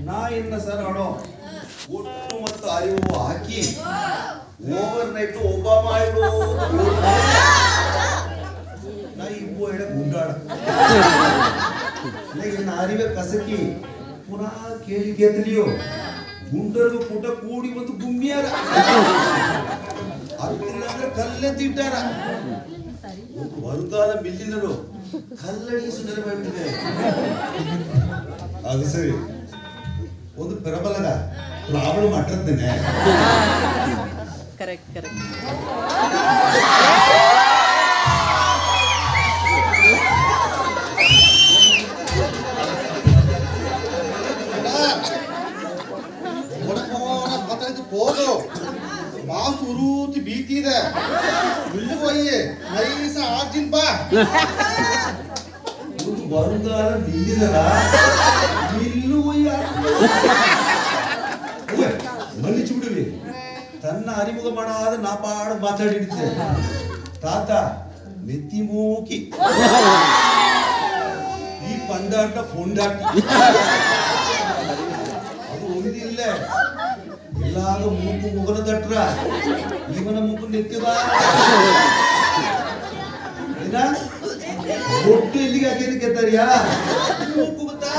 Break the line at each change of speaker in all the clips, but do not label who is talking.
ನಾ ಇನ್ನ ಸರ್ ನೋಡು ಒಟ್ಟು ಮತ್ತು ಅರಿವು ಹಾಕಿ ಓವರ್ ನೈಟ್ ಒಬ್ಬ ಮಾಡಿಬಿಡು ನಾ ಇಬ್ಬು ಹೇಳ ಗುಂಡಾಡ ಇನ್ನ ಅರಿವೆ ಕಸಕಿ ಪುನಃ ಕೇಳಿ ಕೇತಲಿಯೋ ಗುಂಡರ್ಗು ಕೂಟ ಕೂಡಿ ಮತ್ತು ಗುಮ್ಮಿಯಾರ ಅರ್ತಿಲ್ಲ ಅಂದ್ರೆ ಕಲ್ಲೇ ತಿಟ್ಟಾರ ಒಂದು ಬರುಗಾಲ ಮಿಲ್ಲಿನರು ಕಲ್ಲಡಿಸು ನೆರವೇರ್ತದೆ ಅದು ಸರಿ ಒಂದು ಪ್ರಬಲದ ರಾವಣ ಮಟ್ಟದ್ದೇನೆ
ಕರೆಕ್ಟ್ ಕರೆಕ್ಟ್
ಹೋಗು ಬಾ ಸುರೂತಿ ಭೀತಿ ಇದೆ ಇಲ್ಲಿಗೆ ಹೋಗಿ ನೈಸ ಆಗ್ತೀನಿ ಬಾ
ಒಂದು ಬರುಗಾಲ ನಿಲ್ಲಿದರ ಇಲ್ಲೂ ಮಲ್ಲಿச்சு ಬಿಡುವಿ ತನ್ನ ಅರಿಮುಗ ಮಾಡಾದ ನಾಪಾಡು ಮಾತಾಡಿದ್ದೆ ತಾತ ನೆತ್ತಿ ಮೂಕಿ ಈ ಪಂಡಾಟ ಪೊಂಡಾಟ ಅದು ಒಂದಿಲ್ಲ ಎಲ್ಲಾದ ಮೂಗು ಮುಗನ ದಟ್ರ ಇವನ ಮೂಗು ನೆತ್ತಿದ ಏನ ಒಟ್ಟು ಎಲ್ಲಿಗೆ ಹಾಕಿ ಕೆತ್ತಾರಿಯಾ ಮೂಗು ಗೊತ್ತಾ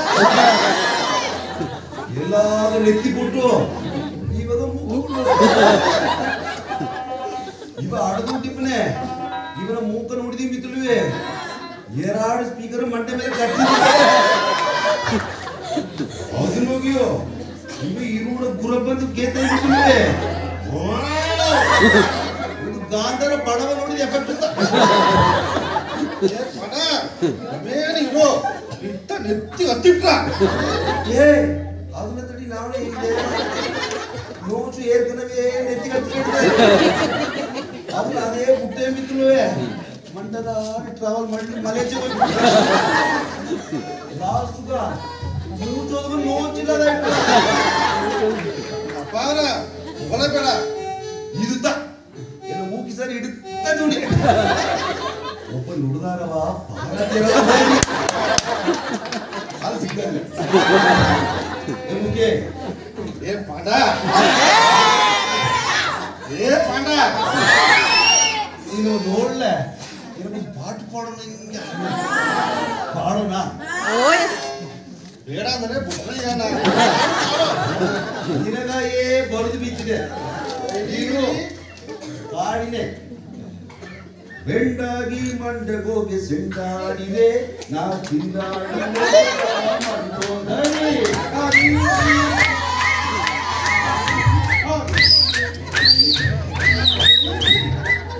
ಎಲ್ಲಾದ ನೆತ್ತಿ ಕೊಟ್ಟು ಇವಾಗ ಮೂಗು ಇವ ಆಡದು ಟಿಪ್ಪನೆ ಇವನ ಮೂಕ ನೋಡಿದಿ ಮಿತ್ರಳುವೆ ಏರಾಡು ಸ್ಪೀಕರ್ ಮಂಟೆ ಮೇಲೆ ಕಟ್ಟಿದೆ ಅದನ್ನ ಹೋಗಿಯೋ ಇವ ಇರುಡ ಗುರ ಬಂದು ಕೇತ ಇಟ್ಟಿವೆ ಒಂದು ಗಾಂಧರ ಬಡವ ನೋಡಿದ ಎಫೆಕ್ಟ್ ಅಂತ
ಪಡ ಅವೇನು ಇರೋ ಇಟ್ಟ ನೆತ್ತಿ ಹತ್ತಿಟ್ರ
ಏ ಅದನ್ನ ತಡಿ ನಾವೇ ಇದೆ ನೋಚು ಏರ್ಕನವೇ ನೆತ್ತಿ ಕಟ್ಟಿಡ್ದೆ ಅದನ್ನ ಅದೇ ಮುಟ್ಟೆ ಮಿತ್ರಳುವೆ ಮಂಟದ ಟ್ರಾವೆಲ್ ಮಾಡಿ ಮಲೇಜ್ ಲಾಸ್ಟ್ ಮೂಚೋದ್ಗೂ ನೋಚಿಲ್ಲದ
ಅಪಾರ ಹೊಳಬೇಡ
ಇದುತ್ತ ಎಲ್ಲ ಮೂಕಿ ಸರಿ ಹಿಡುತ್ತ ನೋಡಿ ಒಬ್ಬ ನುಡಿದಾರವ ಅಲ್ಲಿ ಸಿಗ್ತಾನೆ ಮುಖೆ
ಏ ಪಾಂಡ ಏ ಪಾಂಡ
ನೀನು ನೋಡ್ಲೆ ಏನೋ ಪಾಠ ಪಾಡೋಣ ಹಿಂಗೆ ಪಾಡೋಣ
ಬೇಡ ಅಂದ್ರೆ ಬುದ್ಧಯ್ಯನ
ನಿನಗಾಯೇ ಬರೆದು ಬಿದ್ದಿದೆ ನೀನು ಪಾಡಿನೆ ಬೆಂಡಾಗಿ ಮಂಡಗೋಗೆ ಸೆಂಡಾಡಿವೆ ನಾ ತಿಂದಾಡಿವೆ ಮಂಡೋದರಿ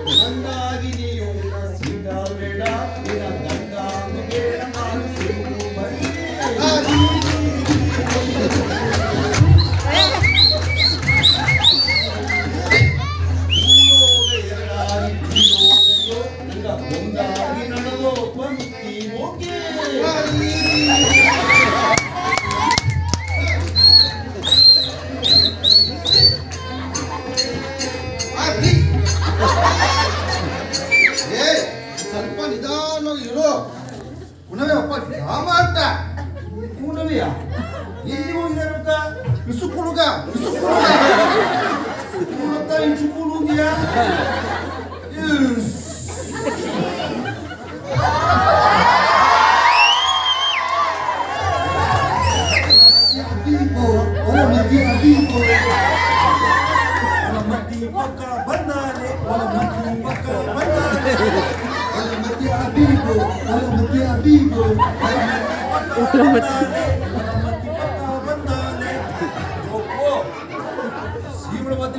ಮಂಡಾಗಿ ನೀವು ಸಿಂಡಾಬೇಡ ನಿನ ಗಂಗಾಂಬಿಗೆ ನಾನು ಸಿಂಗು ಬರೀ ಒಂದಾಗಿ ನಡೆದೋ ಪಂಕ್ತಿ ಹೋಗಿ
ಸ್ವಲ್ಪ ನಿಧಾನವಾಗಿ ಇರು ಪುನವೇ ಅಪ್ಪ ಡ್ರಾಮ ಅಂತ
ಕೂನವಿಯ ಎಲ್ಲಿ ಹೋಗಿದಾರಂತ
ಬಿಸುಕುಳುಗ
ಇಂಚುಕೂಲು ಹೋಗಿಯಾ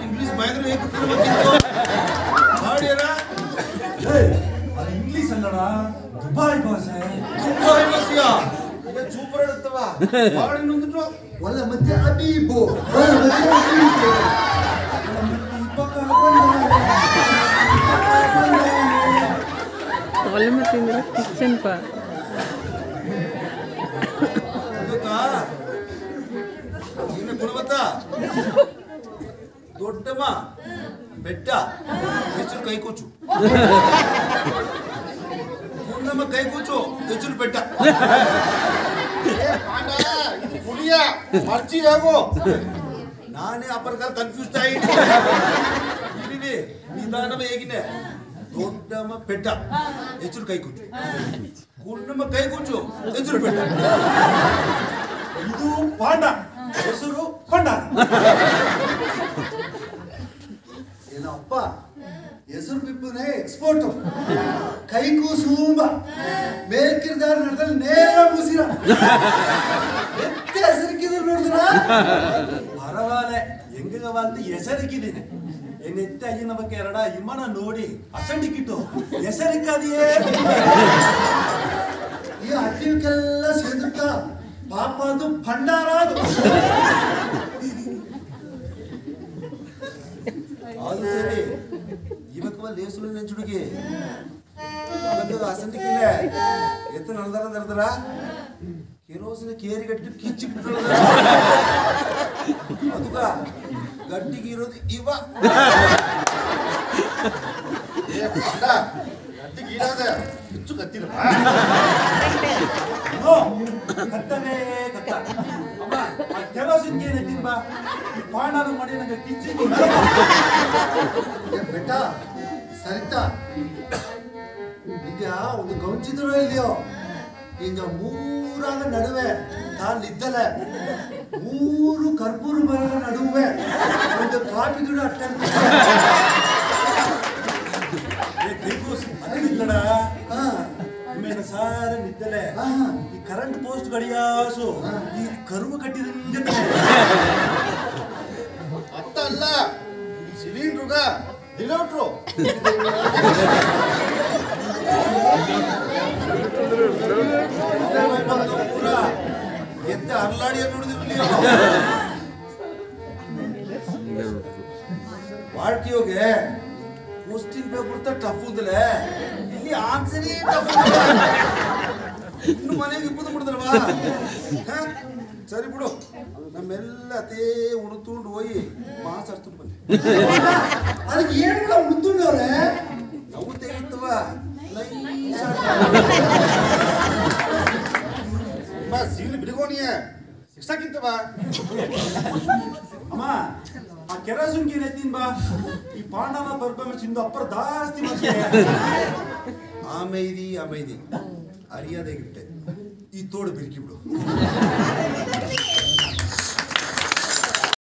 ಇಂಗ್ಲಿಷ್ ಭಯಂಕರ ಇಂಗ್ಲಿಷ್ ಅಲ್ಲಡ ದುಬಾಯ್ ಭಾಷೆ ಭಾಷೆಯಾ ಸೂಪರ್ ಇಡುತ್ತವ ಮಾಡಿ ನೊಂದಿಟ್ಟು
ಒಳ್ಳೆ ಮಧ್ಯೆ ಅಬೀಬು
ಒಳ್ಳೆ ಮತ್ತೆ ಕಿಚನ್ ಪಾ
ಗುಣವತ್ತ ದೊಡ್ಡಮ್ಮ ಬೆಟ್ಟ ಹೆಸರು ಕೈ ಕೂಚು ಮುಂದಮ್ಮ ಕೈ ಕೂಚು ಹೆಸರು ಬೆಟ್ಟ
ಇದು ಪುಲಿಯ ಮರ್ಚಿ ಹೇಗೋ
ನಾನೇ ಆ ಪ್ರಕಾರ ಕನ್ಫ್ಯೂಸ್ ಆಗಿದ್ದೀನಿ ನಿಧಾನವ ಹೇಗಿನೇ ದೊಡ್ಡಮ್ಮ ಪೆಟ್ಟ ಹೆಸರು ಕೈ ಕುಚ್ಚು ಕುಣ್ಣಮ್ಮ ಕೈ ಕುಚ್ಚು ಹೆಸರು ಪೆಟ್ಟ
ಇದು ಪಾಂಡ ಹೆಸರು ಪಂಡ
ಏನಪ್ಪ ಹೆಸರು ಬಿಪ್ಪನೇ ಎಕ್ಸ್ಪೋರ್ಟ್ ಕೈಗೂ ಸೂಂಬ ಮೇಲ್ಕಿರ್ದಾರ ನಡೆದಲ್ಲಿ ನೇರ ಮುಸಿರ ಎತ್ತೆ ಹೆಸರಿಕಿದ್ರು ನೋಡಿದ್ರ
ಪರವಾಲೆ ಹೆಂಗವಾಲ್ದು ಹೆಸರಿಕ್ಕಿದ್ದೀನಿ ಎನ್ನೆತ್ತೆ ಅಯ್ಯನ ಬಗ್ಗೆ ಎರಡ ಇಮ್ಮನ ನೋಡಿ ಅಸಂಡಿಕ್ಕಿಟ್ಟು ಹೆಸರಿಕ್ಕದಿಯೇ
ಈ ಅಟ್ಟಿಗೆಲ್ಲ ಸೇದುತ್ತ ಪಾಪ ಅದು ಭಂಡಾರ ಅದು
ಅದು ಸರಿ ಇವಕ್ಕ ಲೇಸುಲು ನೆಂಚುಡುಗಿ ಅಸಂಟಿಕ್ಕಿಲ್ಲ ಎತ್ತ ನಡೆದಾರ ಕೆರೋಸಿನ ಕೇರಿ ಗಟ್ಟಿ ಕಿಚ್ಚಿ ಬಿಟ್ಟು ಅದಕ್ಕ ಗಟ್ಟಿಗೆ ಇರೋದು ಇವ
ಗಟ್ಟಿಗೆ ಈಡಾದ ಹೆಚ್ಚು ಕತ್ತಿರ
ಕತ್ತವೇ ಕತ್ತ ಅಮ್ಮ ಆ ಕೆರೋಸಿನ್ಗೆ ಏನೈತಿ ಬಾ ಈ ಪಾಂಡಾನು ಮಾಡಿ ನಂಗೆ ಕಿಚ್ಚಿ
ಬೆಟ್ಟ ಸರಿತಾ ಈಗ ಒಂದು ಗೌಚಿದ್ರು ಇಲ್ಲಿಯೋ ಈಗ ಮೂರಾಗ ನಡುವೆ ತಾನಿದ್ದಲೆ ಮೂರು ಕರ್ಪೂರ ಮರದ ನಡುವೆ ಒಂದು ಕಾಫಿ ಗಿಡ ಅಟ್ಟ
ಅದಿಲ್ಲಡ ಆಮೇಲೆ ಸಾರ ನಿದ್ದಲೆ ಈ ಕರೆಂಟ್ ಪೋಸ್ಟ್ ಗಡಿಯಾಸು ಈ ಕರುವು ಕಟ್ಟಿದಂಗೆ
ಅತ್ತ ಅಲ್ಲ ಸಿಲಿಂಡ್ರುಗ ದಿಲೋಟ್ರು
ಎತ್ತ ಅರ್ಲಾಡಿ ನೋಡಿದಿರ್ಲಿ ವಾಳ್ಕಿಯೋಗೆ ಕ್ವಶ್ಚಿನ್ ಪೇಪರ್ ಟಫ್ ಉಂದಲೆ ಇಲ್ಲಿ ಆನ್ಸರೇ ಟಫ್ ಇನ್ನು ಮನೆಗೆ ಇಬ್ಬದು ಬಿಡ್ತಾರವಾ ಸರಿ ಬಿಡು ನಮ್ಮೆಲ್ಲ ಅದೇ ಉಣುತ್ತುಂಡು ಹೋಗಿ ಮಾತಾಡ್ಕೊಂಡು ಬನ್ನಿ
ಅದಕ್ಕೆ ಏನಿಲ್ಲ ಉಳಿದುಂಡವ್ರೆ
ನಾವು ತೆಗಿತವ
ಸೀಲು ಬಿಡ್ಕೋಣಿಯ ಶಿಕ್ಷಕಿಂತವ
ಅಮ್ಮ ಆ ಕೆರೋಸಿನ್ಗೆ ಏನೈತಿ ಬಾ ಈ ಪಾಂಡವ ಪರ್ಫಾರ್ಮೆನ್ಸ್ ಇಂದು ಅಪ್ಪರ ಜಾಸ್ತಿ
ಆಮೈದಿ ಅರಿಯಾದಾಗಿಟ್ಟೆ ಈ ತೋಡು ಬಿರ್ಕಿ ಬಿಡು